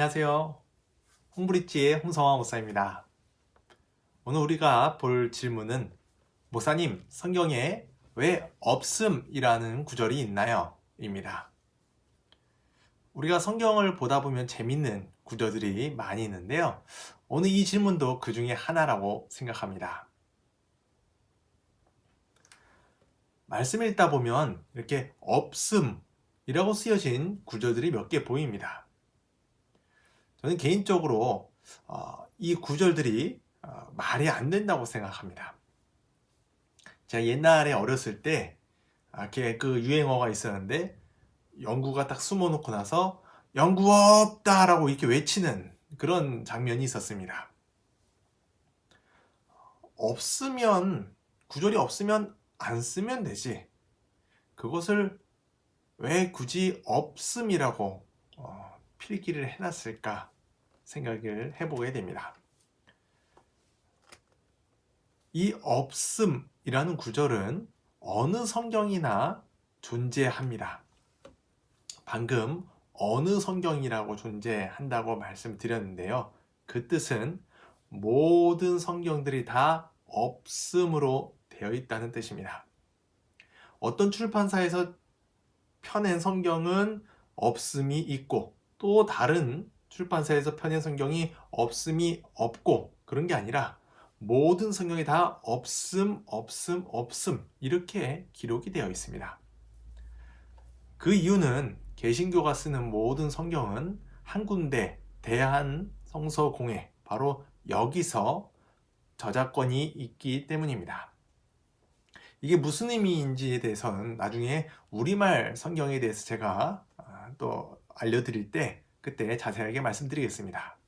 안녕하세요. 홍브리지의 홍성화 목사입니다. 오늘 우리가 볼 질문은 목사님, 성경에 왜 없음이라는 구절이 있나요? 입니다. 우리가 성경을 보다 보면 재밌는 구절들이 많이 있는데요. 오늘 이 질문도 그 중에 하나라고 생각합니다. 말씀 읽다 보면 이렇게 없음이라고 쓰여진 구절들이 몇 개 보입니다. 저는 개인적으로 이 구절들이 말이 안 된다고 생각합니다. 제가 옛날에 어렸을 때 이렇게 그 유행어가 있었는데 영구가 딱 숨어놓고 나서 영구 없다 라고 이렇게 외치는 그런 장면이 있었습니다. 없으면, 구절이 없으면 안 쓰면 되지, 그것을 왜 굳이 없음이라고 필기를 해놨을까 생각을 해보게 됩니다. 이 없음이라는 구절은 어느 성경이나 존재합니다. 방금 어느 성경이라고 존재한다고 말씀드렸는데요. 그 뜻은 모든 성경들이 다 없음으로 되어 있다는 뜻입니다. 어떤 출판사에서 펴낸 성경은 없음이 있고 또 다른 출판사에서 펴낸 성경이 없음이 없고 그런 게 아니라 모든 성경이 다 없음, 없음, 없음 이렇게 기록이 되어 있습니다. 그 이유는 개신교가 쓰는 모든 성경은 한 군데 대한성서공회, 바로 여기서 저작권이 있기 때문입니다. 이게 무슨 의미인지에 대해서는 나중에 우리말 성경에 대해서 제가 또 알려드릴 때 그때 자세하게 말씀드리겠습니다.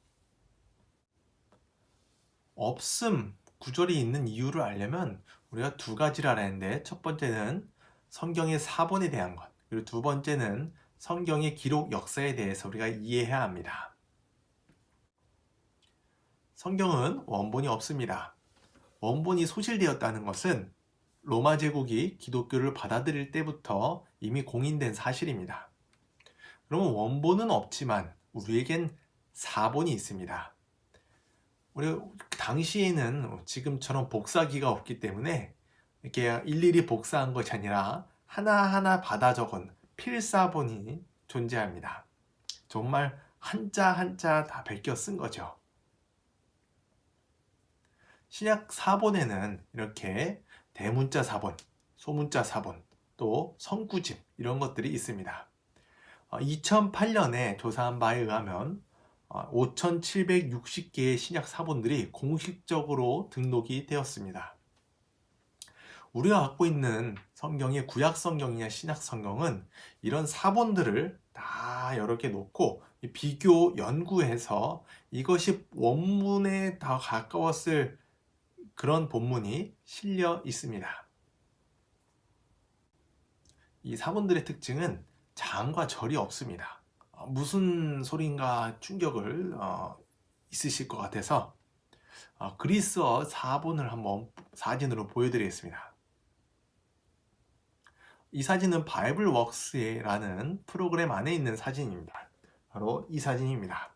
없음 구절이 있는 이유를 알려면 우리가 두 가지를 알아야 하는데, 첫 번째는 성경의 사본에 대한 것, 그리고 두 번째는 성경의 기록 역사에 대해서 우리가 이해해야 합니다. 성경은 원본이 없습니다. 원본이 소실되었다는 것은 로마 제국이 기독교를 받아들일 때부터 이미 공인된 사실입니다. 그러면 원본은 없지만 우리에겐 사본이 있습니다. 우리 당시에는 지금처럼 복사기가 없기 때문에 이렇게 일일이 복사한 것이 아니라 하나하나 받아 적은 필사본이 존재합니다. 정말 한자 한자 다 베껴 쓴 거죠. 신약 사본에는 이렇게 대문자 사본, 소문자 사본, 또 성구집 이런 것들이 있습니다. 2008년에 조사한 바에 의하면 5,760개의 신약 사본들이 공식적으로 등록이 되었습니다. 우리가 갖고 있는 성경이 구약 성경이냐 신약 성경은 이런 사본들을 다 여러 개 놓고 비교 연구해서 이것이 원문에 더 가까웠을 그런 본문이 실려 있습니다. 이 사본들의 특징은 장과 절이 없습니다. 무슨 소린가 충격을 있으실 것 같아서 그리스어 사본을 한번 사진으로 보여드리겠습니다. 이 사진은 바이블웍스라는 프로그램 안에 있는 사진입니다. 바로 이 사진입니다.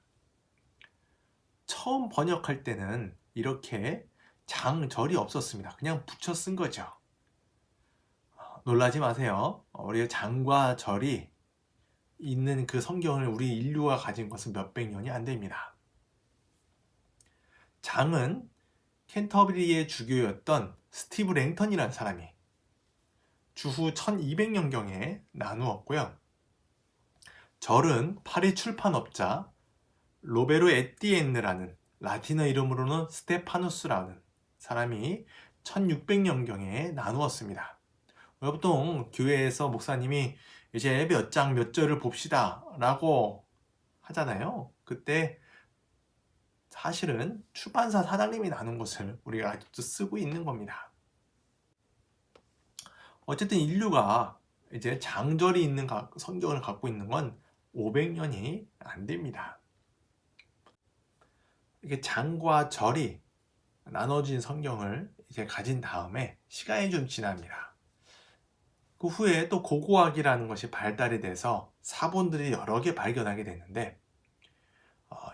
처음 번역할 때는 이렇게 장절이 없었습니다. 그냥 붙여 쓴 거죠. 놀라지 마세요. 우리가 장과 절이 있는 그 성경을 우리 인류가 가진 것은 몇백 년이 안 됩니다. 장은 캔터버리의 주교였던 스티브 랭턴이라는 사람이 주후 1200년경에 나누었고요. 절은 파리 출판업자 로베르 에띠엔느라는, 라틴어 이름으로는 스테파누스라는 사람이 1600년경에 나누었습니다. 보통 교회에서 목사님이 이제 몇 장 몇 절을 봅시다 라고 하잖아요. 그때 사실은 출판사 사장님이 나눈 것을 우리가 아직도 쓰고 있는 겁니다. 어쨌든 인류가 이제 장절이 있는 성경을 갖고 있는 건 500년이 안 됩니다. 이게 장과 절이 나눠진 성경을 이제 가진 다음에 시간이 좀 지납니다. 그 후에 또 고고학이라는 것이 발달이 돼서 사본들이 여러 개 발견하게 됐는데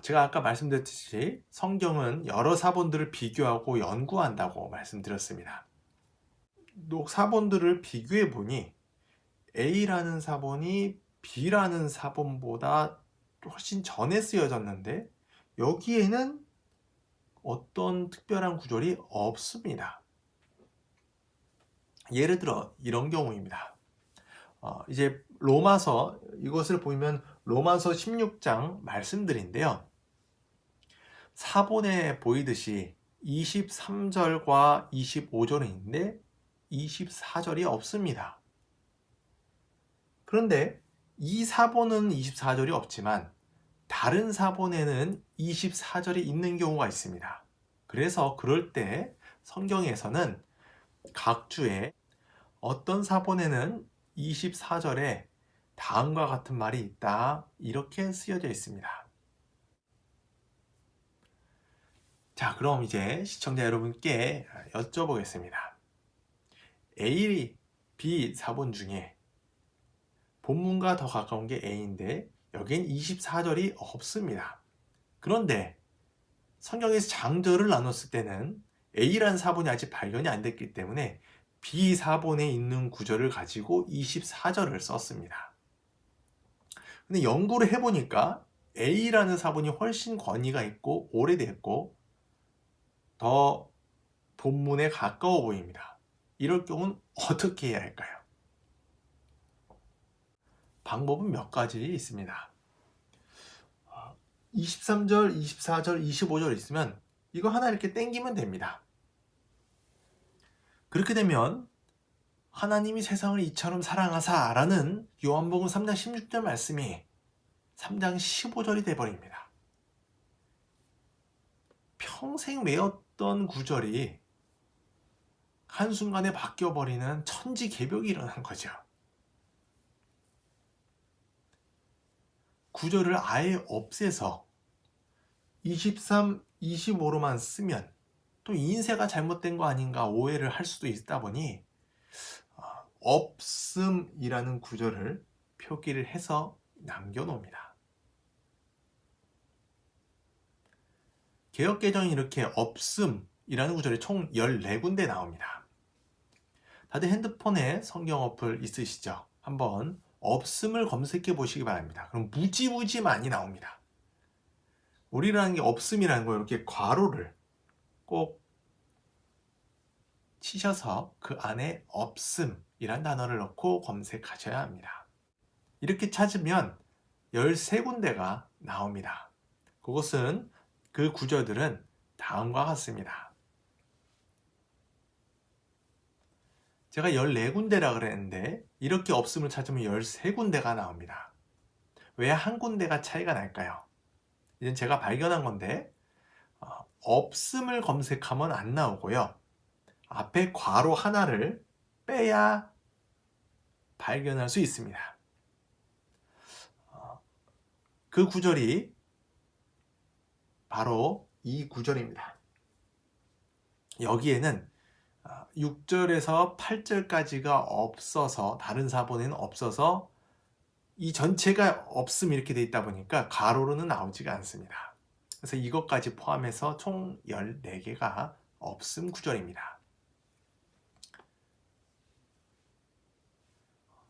제가 아까 말씀드렸듯이 성경은 여러 사본들을 비교하고 연구한다고 말씀드렸습니다. 사본들을 비교해 보니 A라는 사본이 B라는 사본보다 훨씬 전에 쓰여졌는데 여기에는 어떤 특별한 구절이 없습니다. 예를 들어 이런 경우입니다. 이제 로마서, 이것을 보면 로마서 16장 말씀들인데요. 사본에 보이듯이 23절과 25절은 있는데 24절이 없습니다. 그런데 이 사본은 24절이 없지만 다른 사본에는 24절이 있는 경우가 있습니다. 그래서 그럴 때 성경에서는 각 주에 어떤 사본에는 24절에 다음과 같은 말이 있다, 이렇게 쓰여져 있습니다. 자, 그럼 이제 시청자 여러분께 여쭤보겠습니다. A, B 사본 중에 본문과 더 가까운 게 A인데 여기엔 24절이 없습니다. 그런데 성경에서 장절을 나눴을 때는 A라는 사본이 아직 발견이 안 됐기 때문에 B 사본에 있는 구절을 가지고 24절을 썼습니다. 근데 연구를 해보니까 A라는 사본이 훨씬 권위가 있고 오래됐고 더 본문에 가까워 보입니다. 이럴 경우는 어떻게 해야 할까요? 방법은 몇 가지 있습니다. 23절, 24절, 25절 있으면 이거 하나 이렇게 땡기면 됩니다. 그렇게 되면 하나님이 세상을 이처럼 사랑하사 라는 요한복음 3장 16절 말씀이 3장 15절이 되어버립니다. 평생 외웠던 구절이 한순간에 바뀌어버리는 천지개벽이 일어난 거죠. 구절을 아예 없애서 23, 25로만 쓰면 또 인쇄가 잘못된 거 아닌가 오해를 할 수도 있다 보니 없음이라는 구절을 표기를 해서 남겨놓습니다. 개역개정이 이렇게 없음이라는 구절이 총 14군데 나옵니다. 다들 핸드폰에 성경 어플 있으시죠? 한번 없음을 검색해 보시기 바랍니다. 그럼 무지무지 많이 나옵니다. 우리라는 게 없음이라는 거 이렇게 괄호를 꼭 치셔서 그 안에 없음이란 단어를 넣고 검색하셔야 합니다. 이렇게 찾으면 13군데가 나옵니다. 그것은 그 구절들은 다음과 같습니다. 제가 14군데라 그랬는데 이렇게 없음을 찾으면 13군데가 나옵니다. 왜 한 군데가 차이가 날까요? 이건 제가 발견한 건데 없음을 검색하면 안 나오고요. 앞에 괄호 하나를 빼야 발견할 수 있습니다. 그 구절이 바로 이 구절입니다. 여기에는 6절에서 8절까지가 없어서, 다른 사본에는 없어서 이 전체가 없음 이렇게 돼 있다 보니까 가로로는 나오지가 않습니다. 그래서 이것까지 포함해서 총 14개가 없음 구절입니다.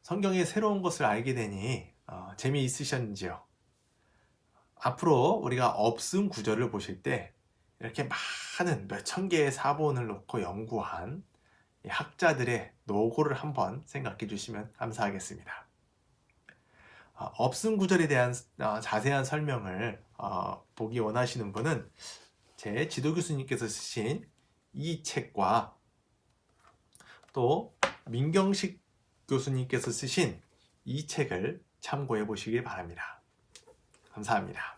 성경의 새로운 것을 알게 되니 재미있으셨는지요? 앞으로 우리가 없음 구절을 보실 때 이렇게 많은 몇천 개의 사본을 놓고 연구한 학자들의 노고를 한번 생각해 주시면 감사하겠습니다. 없음 구절에 대한 자세한 설명을 보기 원하시는 분은 제 지도 교수님께서 쓰신 이 책과 또 민경식 교수님께서 쓰신 이 책을 참고해 보시길 바랍니다. 감사합니다.